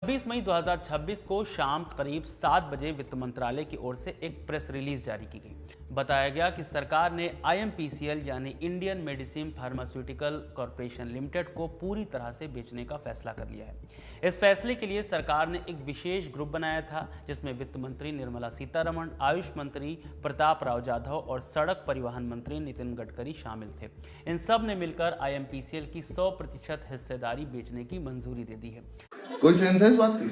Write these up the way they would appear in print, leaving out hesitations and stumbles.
26 मई 2026 को शाम करीब 7 बजे वित्त मंत्रालय की ओर से एक प्रेस रिलीज जारी की गई। बताया गया कि सरकार ने IMPCL यानी Indian medicine pharmaceutical corporation limited को पूरी तरह से बेचने का फैसला कर लिया है। इस फैसले के लिए सरकार ने एक विशेष ग्रुप बनाया था जिसमें वित्त मंत्री निर्मला सीतारमण, आयुष मंत्री प्रताप राव जाधव और सड़क परिवहन मंत्री नितिन गडकरी शामिल थे। इन सब ने मिलकर IMPCL की 100% हिस्सेदारी बेचने की मंजूरी दे दी है। कोई सेंस है इस बात की?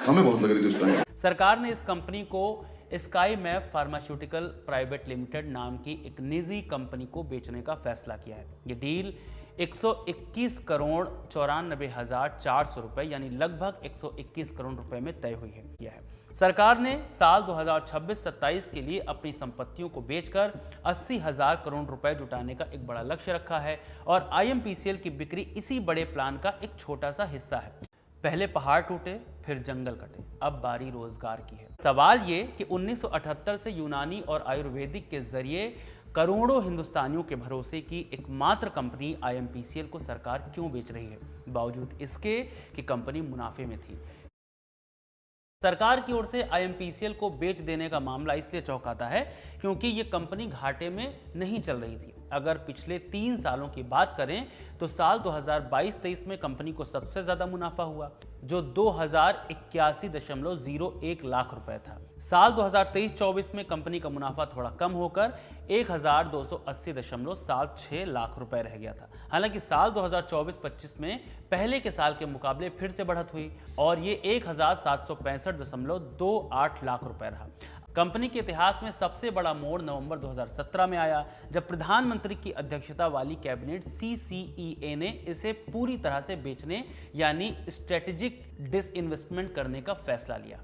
हमें बहुत लग रही थी उस टाइम। सरकार ने इस कंपनी को sky map pharmaceutical private limited नाम की एक निजी कंपनी को बेचने का फैसला किया है। ये डील 121 करोड़ 94,400 रुपए यानी लगभग 121 करोड़ रुपए में तय हुई है। सरकार ने साल 2026-27 के लिए अपनी संपत्तियों को बेचकर 80,000 करोड़ रुपए जुटाने का एक बड़ा लक्ष्य रखा है और IMPCL की बिक्री इसी बड़े प्लान का एक छोटा सा हिस्सा है। पहले पहाड़ टूटे, फिर जंगल कटे, अब बारी रोजगार की है। सवाल ये कि 1978 से यूनानी और आयुर्वेदिक के जरिए करोड़ों हिंदुस्तानियों के भरोसे की एकमात्र कंपनी IMPCL को सरकार क्यों बेच रही है, बावजूद इसके कि कंपनी मुनाफे में थी। सरकार की ओर से IMPCL को बेच देने का मामला इसलिए चौंकाता है क्योंकि ये कंपनी घाटे में नहीं चल रही थी। अगर पिछले 3 सालों की बात करें तो साल 2022-23 में कंपनी को सबसे ज्यादा मुनाफा हुआ जो 2081.01 लाख रुपए था। साल 2023-24 में कंपनी का मुनाफा थोड़ा कम होकर 1280.76 लाख रुपए रह गया था। हालांकि साल 2024-25 में पहले के साल के मुकाबले फिर से बढ़त हुई और ये 1765.28 लाख रुपए रहा। कंपनी के इतिहास में सबसे बड़ा मोड़ नवंबर 2017 में आया जब प्रधानमंत्री की अध्यक्षता वाली कैबिनेट CCEA ने इसे पूरी तरह से बेचने यानी स्ट्रेटेजिक डिसइन्वेस्टमेंट करने का फैसला लिया।